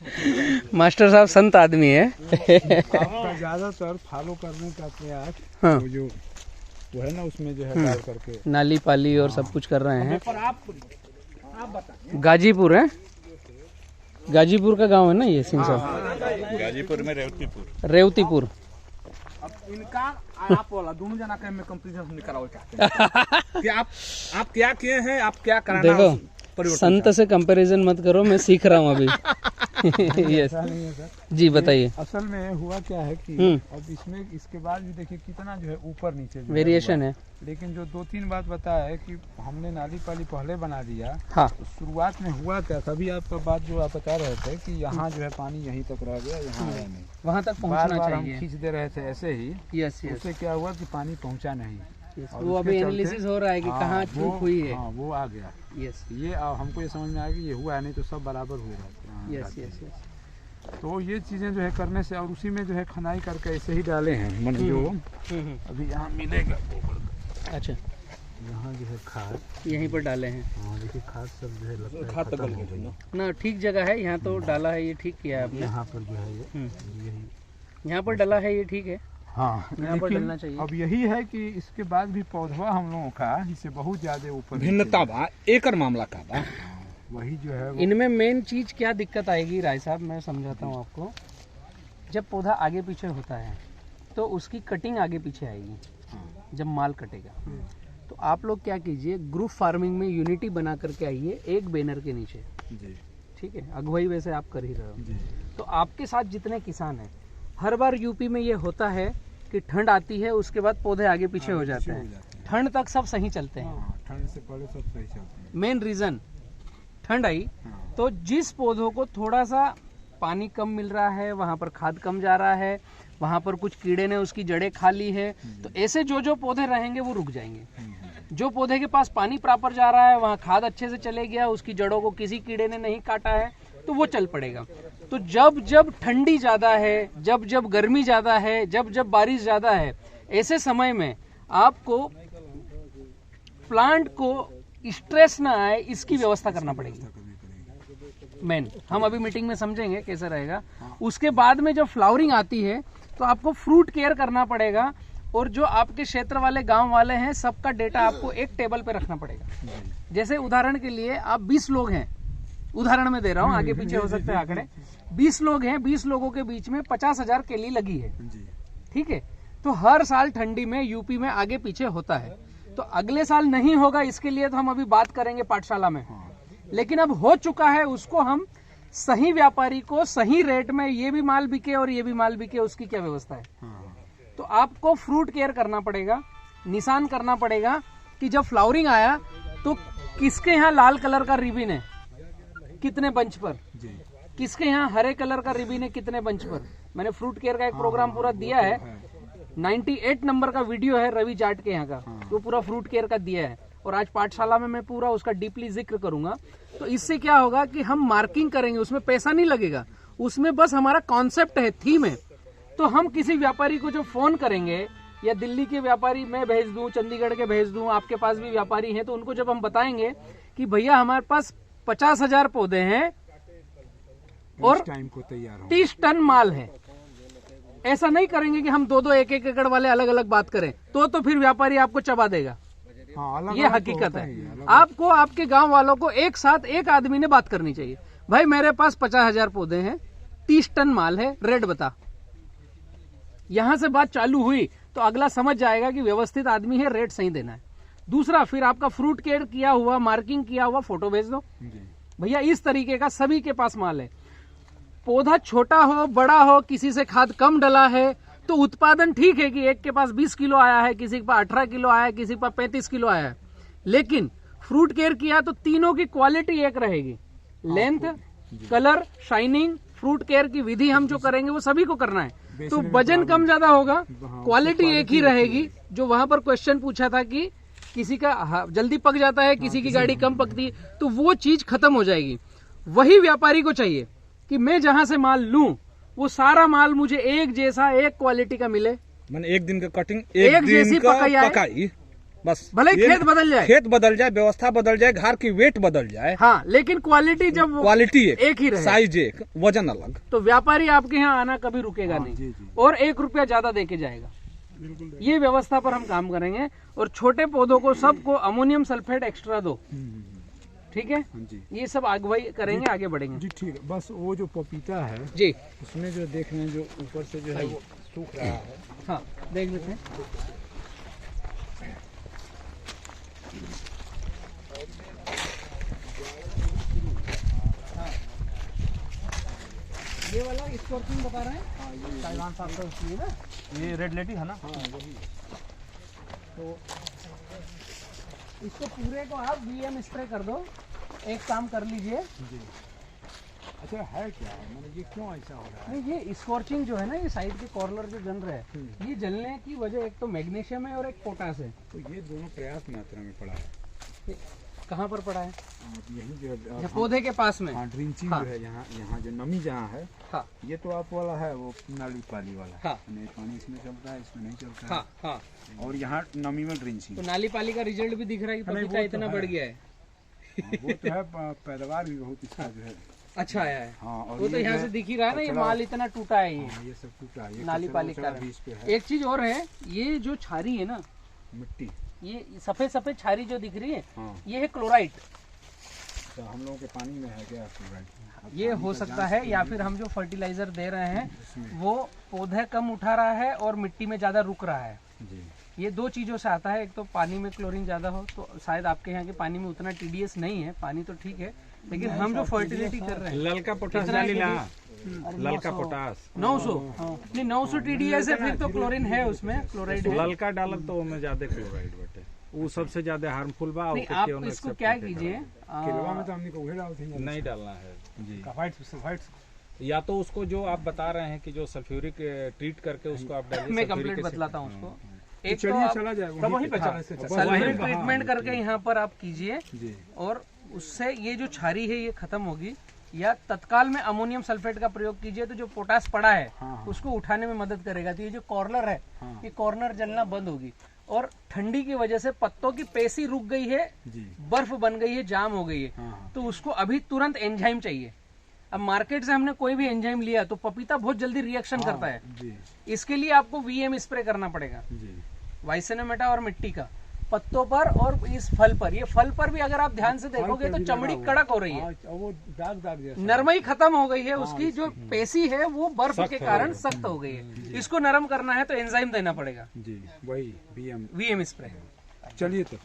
Master साहब संत आदमी है। आपका ज्यादातर फॉलो करने का प्रयास हाँ। वो जो वो है ना उसमें जो है डाल करके नाली पाली और सब कुछ कर रहे हैं। पर आप बताइए। गाजीपुर है, गाजीपुर का गांव है ना ये सिंह साहब? गाजीपुर में रेवतीपुर। अब इनका आप वाला दोनों जना का मैं कंपटीशन निकालना चाहते हैं कि आप क्या किए हैं, आप क्या कराना देखो परिवर्तन संत से कंपैरिजन मत करो, मैं सीख रहा हूँ अभी। यस ऐसा नहीं है सर। जी बताइए। असल में हुआ क्या है कि अब इसमें इसके बाद भी देखिए कितना जो है ऊपर नीचे जो वेरिएशन है। लेकिन जो 2-3 बात बताया है कि हमने नाली पाली पहले बना दिया। हाँ तो शुरुआत में हुआ क्या, कभी आपका बात जो आप बता रहे थे कि यहाँ जो है पानी यहीं तक रह गया, यहाँ आया नहीं, वहाँ तक बार पहुँचना बार हम चाहिए। खींच दे रहे थे ऐसे ही। यस यस, उससे क्या हुआ कि पानी पहुँचा नहीं। और वो उसके अभी चलते- एनालिसिस हो रहा है कि हाँ, कहाँ वो- चूक हुई है। हाँ वो आ गया। यस ये हमको ये समझ में आया कि ये हुआ है, नहीं तो सब बराबर हुए रहते। Yes yes yes. तो ये चीजें जो है करने से, और उसी में जो है खनाई करके ऐसे ही डाले हैं। मन जो अभी यहाँ मिलेगा गोबर, अच्छा यहाँ जो है खाद यहीं पर डाले हैं हाँ देखिए खाद सब जो है लगता है खत्म हो गई। ना, ठीक जगह है यहाँ तो डाला है, ये ठीक किया है आपने। यहाँ पर जो है ये यही यहाँ पर डाला है, ये ठीक है। हाँ यहाँ पर लेकिन डलना चाहिए। अब यही है कि इसके बाद भी पौधवा हम लोगों का इससे बहुत ज्यादा ऊपर भिन्नता बा, एकर मामला का बा। वही जो है वो इनमें मेन चीज क्या दिक्कत आएगी राय साहब, मैं समझाता हूँ आपको। जब पौधा आगे पीछे होता है तो उसकी कटिंग आगे पीछे आएगी जब माल कटेगा। तो आप लोग क्या कीजिए, ग्रुप फार्मिंग में यूनिटी बना करके आइए एक बैनर के नीचे, जी ठीक है? अगुवाई वैसे आप कर ही रहे हो। जी तो आपके साथ जितने किसान हैं, हर बार यूपी में ये होता है कि ठंड आती है, उसके बाद पौधे आगे पीछे हो जाते हैं। ठंड तक सब सही चलते हैं। हाँ, ठंड से पहले सब सही चलते हैं। मेन रीजन ठंड आई हाँ। तो जिस पौधों को थोड़ा सा पानी कम मिल रहा है, वहां पर खाद कम जा रहा है, वहां पर कुछ कीड़े ने उसकी जड़ें खा ली है, तो ऐसे जो पौधे रहेंगे वो रुक जाएंगे। जो पौधे के पास पानी प्रॉपर जा रहा है, वहाँ खाद अच्छे से चले गया, उसकी जड़ों को किसी कीड़े ने नहीं काटा है, तो वो चल पड़ेगा। तो जब जब ठंडी ज्यादा है, जब जब गर्मी ज्यादा है, जब जब बारिश ज्यादा है, ऐसे समय में आपको प्लांट को स्ट्रेस ना आए, इसकी व्यवस्था करना पड़ेगी। मेन हम अभी मीटिंग में समझेंगे कैसे रहेगा। उसके बाद में जब फ्लावरिंग आती है तो आपको फ्रूट केयर करना पड़ेगा, और जो आपके क्षेत्र वाले गांव वाले हैं सबका डेटा आपको एक टेबल पे रखना पड़ेगा। जैसे उदाहरण के लिए आप 20 लोग हैं, उदाहरण में दे रहा हूँ, आगे पीछे हो सकते हैं आंकड़े। 20 लोग हैं, 20 लोगों के बीच में 50,000 केली लगी है, ठीक है? तो हर साल ठंडी में यूपी में आगे पीछे होता है। तो अगले साल नहीं होगा, इसके लिए तो हम अभी बात करेंगे पाठशाला में। लेकिन अब हो चुका है, उसको हम सही व्यापारी को सही रेट में ये भी माल बिके और ये भी माल बिके, उसकी क्या व्यवस्था है? तो आपको फ्रूट केयर करना पड़ेगा, निशान करना पड़ेगा कि जब फ्लावरिंग आया तो किसके यहाँ लाल कलर का रिबन है कितने बंच पर, किसके यहाँ हरे कलर का रिबन है कितने बंच पर। मैंने फ्रूट केयर का एक प्रोग्राम पूरा दिया है, 98 नंबर का वीडियो है रवि जाट के यहाँ का, वो पूरा फ्रूट केयर का दिया है। और आज पाठशाला में मैं पूरा उसका डीपली जिक्र करूंगा। तो इससे क्या होगा कि हम मार्किंग करेंगे, उसमें पैसा नहीं लगेगा, उसमें बस हमारा कॉन्सेप्ट है, थीम है। तो हम किसी व्यापारी को जो फोन करेंगे, या दिल्ली के व्यापारी मैं भेज दूं, चंडीगढ़ के भेज दूं, आपके पास भी व्यापारी हैं, तो उनको जब हम बताएंगे कि भैया हमारे पास 50,000 पौधे हैं और 30 टन माल है, ऐसा नहीं करेंगे कि हम 2-2 एक-एक एकड़ वाले अलग अलग बात करें, तो फिर व्यापारी आपको चबा देगा। ये हकीकत है। आपको आपके गांव वालों को एक साथ एक आदमी ने बात करनी चाहिए, भाई मेरे पास 50,000 पौधे हैं, 30 टन माल है, रेट बता। यहां से बात चालू हुई तो अगला समझ जाएगा कि व्यवस्थित आदमी है, रेट सही देना है। दूसरा, फिर आपका फ्रूट केयर किया हुआ, मार्किंग किया हुआ फोटो भेज दो, भैया इस तरीके का सभी के पास माल है। पौधा छोटा हो बड़ा हो, किसी से खाद कम डला है तो उत्पादन ठीक है कि एक के पास 20 किलो आया है, किसी के पास 18 किलो आया है, किसी के पास 35 किलो आया है। लेकिन फ्रूट केयर किया तो तीनों की क्वालिटी एक रहेगी, length, colour, shining. Fruit care की विधि हम जो करेंगे वो सभी को करना है, तो वजन कम ज्यादा होगा, क्वालिटी एक ही रहेगी। जो वहां पर क्वेश्चन पूछा था कि किसी का जल्दी पक जाता है, किसी की गाड़ी कम पकती है, तो वो चीज खत्म हो जाएगी। वही व्यापारी को चाहिए कि मैं जहां से माल लूं वो सारा माल मुझे एक जैसा, एक क्वालिटी का मिले। मैंने एक दिन का कटिंग, एक जैसी दिन का पकाई आए। पकाई बस भले ही ये खेत बदल जाए, खेत बदल जाए, व्यवस्था बदल जाए, घर की वेट बदल जाए, हाँ, लेकिन क्वालिटी जब क्वालिटी एक ही रहे, साइज एक, वजन अलग, तो व्यापारी आपके यहाँ आना कभी रुकेगा नहीं, जी, जी। और 1 रुपया ज्यादा देके जाएगा। ये व्यवस्था पर हम काम करेंगे। और छोटे पौधों को सबको अमोनियम सल्फेट एक्स्ट्रा दो, ठीक है। हाँ जी ये सब अगुवाई करेंगे, आगे बढ़ेंगे जी, ठीक है। बस वो जो पपीता है जी। उसमें जो देख रहे हैं, जो ऊपर से जो है वो सूख रहा है। हाँ, देख लेते हैं। ये वाला स्कॉर्पियन बता रहे हैं, ताइवान साहब का उसमें ना, ये रेड लेडी है ना। तो इसको पूरे को आप वीएम स्प्रे कर दो। एक काम कर लीजिए, अच्छा है क्या, मतलब ये क्यों ऐसा हो रहा है? नहीं, ये स्कॉर्चिंग जो है ना, ये साइड के कॉर्नर जो जल रहा है, ये जलने की वजह एक तो मैग्नीशियम है और एक पोटास है। तो ये दोनों पर्याप्त मात्रा में पड़ा है। कहाँ पर पड़ा है? यही जो है ये पौधे के पास में। हाँ, ड्रिंचिंग हाँ। जो है यहाँ, यहाँ जो नमी जहाँ है, हाँ ये तो आप वाला है वो नाली पाली वाला। हाँ। नहीं, पानी इसमें चलता है, इसमें नहीं चलता है। हाँ हाँ। और यहाँ नमी में ड्रिंचिंग। तो नाली पाली का रिजल्ट भी दिख रहा है कि नहीं, पपीता वो तो इतना है। बढ़ गया है। वो तो है, पैदावार भी बहुत इसका जो है। अच्छा आया है। हाँ, और वो तो ये यहाँ जो से है दिख ही रहा है ना, ये कचरा- माल इतना टूटा है। हाँ, ये सब टूटा है, ये नाली कचरा पाली वचरा का बीच पे है। एक चीज और है, ये जो छारी है ना, मिट्टी। ये सफेद सफेद छारी जो दिख रही है, हाँ, ये है क्लोराइड। तो हम लोगों के पानी में है क्या क्लोराइड? ये हो सकता है, या फिर हम जो फर्टिलाइजर दे रहे हैं वो पौधे कम उठा रहा है और मिट्टी में ज्यादा रुक रहा है। जी, ये दो चीजों से आता है। एक तो पानी में क्लोरीन ज्यादा हो, तो शायद आपके यहाँ के पानी में उतना टीडीएस नहीं है, पानी तो ठीक है, लेकिन हम जो फर्टिलिटी कर रहे हैं ललका पोटास कितना है डाली ला, कि ललका पोटास 900 नहीं 900 टीडीएस है, फिर तो क्लोरीन है उसमें, क्लोराइड है। ललका डालत तो उसमें ज्यादा क्लोराइड बटे, वो सबसे ज्यादा हार्मफुल बा। नहीं, आप इसको क्या कीजिए, केलवा में तो हमने को वही डालते हैं। नहीं डालना है जी। व्हाइट या तो उसको जो आप बता रहे हैं कि जो सल्फ्यूरिक ट्रीट करके उसको आप डालिए। मैं कंप्लीट बतलाता हूँ उसको। एक तो चलिए आप चला जाएगा तब वहीं पे हाँ, चला से चला। सल्फेट ट्रीटमेंट करके यहाँ पर आप कीजिए, जी, और उससे ये जो छारी है ये खत्म होगी। या तत्काल में अमोनियम सल्फेट का प्रयोग कीजिए, तो जो पोटास पड़ा है हाँ। उसको उठाने में मदद करेगा। तो ये जो कॉर्नर है, हाँ। ये कॉर्नर जलना बंद होगी। और ठंडी की वजह से पत्तों की पेशी रुक गई है, जी, बर्फ बन गई है, जाम हो गई है, हाँ, तो उसको अभी तुरंत एंजाइम चाहिए। अब मार्केट से हमने कोई भी एंजाइम लिया तो पपीता बहुत जल्दी रिएक्शन करता है। जी, इसके लिए आपको वीएम स्प्रे करना पड़ेगा, जी, वाइसेनामेटा और मिट्टी का, पत्तों पर और इस फल पर। ये फल पर भी अगर आप ध्यान से देखोगे तो चमड़ी कड़क हो रही है, वो दाग दाग जैसा। नरमई खत्म हो गई है, उसकी जो पेशी है वो बर्फ के कारण सख्त हो गई है। इसको नरम करना है तो एंजाइम देना पड़ेगा, जी, वही बीएम। VM spray. चलिए तो